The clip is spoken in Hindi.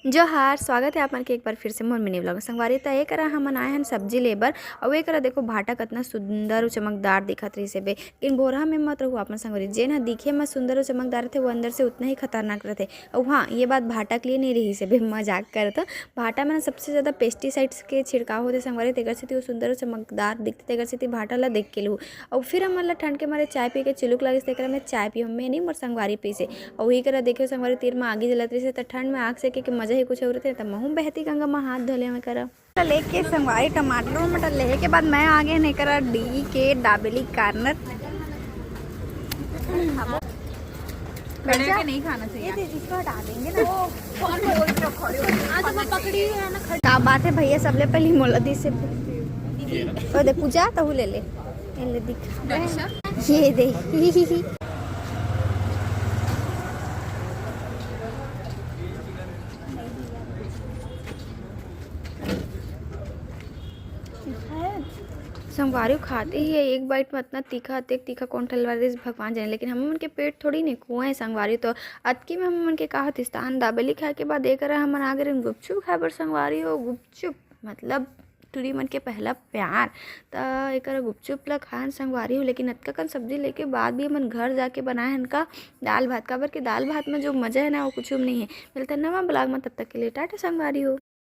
जोहार स्वागत है आप मन के एक बार फिर से मोर मिनी ब्लॉग में। संगवारी त एक हमन आए हन सब्जी लेबर और एक देखो भाटा कितना सुंदर और चमकदार दिखत रही से बे, लेकिन बोरा में मत रहो अपन संगवारी। जेन ह दिखे में सुंदर और चमकदार रहते वो अंदर से उतना ही खतरनाक रहते। और हाँ, ये बात भाटा के लिए नहीं रही से बे, मजाक करत। भाटा में सबसे ज़्यादा पेस्टिसाइड्स के छिड़काव होते संगवारी, तेकर से वो सुंदर और चमकदार दिखते, तेकर से भाटा ला देख के लू। और फिर हमन ला ठंड के मारे चाय पी के चिलुक लगे तेकर में चाय पी हमें नहीं मोर संगवारी पी से। और वही करा देखियो संगवारी तीर में आगी जलत रही से, ठंड में आग सेके के मजा ही कुछ और रहते। तब महू बहती गंगा में हाथ धोले में करा लेके संगवारी टमाटर वमाटर लेके के बाद मैं आगे नहीं करा डी के दाबेली कार्नर। खड़े होके नहीं खाना चाहिए। ये इसको हटा देंगे ना। कौन बोल रहे हो खड़े हो? आज मैं पकड़ी है ना खड़ी। क्या बात है भैया, सबले पहले मोलदी से ओ दे पूजा तो ले ले ले दिख ये दे संगवारी खाते ही है एक बाइट में इतना तीखा तीखा कौन ठलवा दे भगवान जाने, लेकिन हम मन के पेट थोड़ी नहीं कुआं है संगवारी। तो अतकी में हम मन के कहा तिस्तान दाबेली खाए के बाद एक हम आ गए गुपचुप खाए पर संगवारी हो। गुपचुप मतलब टूरी मन के पहला प्यार। तो एक गुपचुप ला खान संगवारी हो, लेकिन अतका कन सब्जी लेके बाद भी हमन घर जाके बनाए हन का दाल भात। काबर के दाल भात में जो मज़ा है ना वो कुछ नहीं है। मिलता नवा ब्लॉग में, तब तक के लिए टाटा संगवारी हो।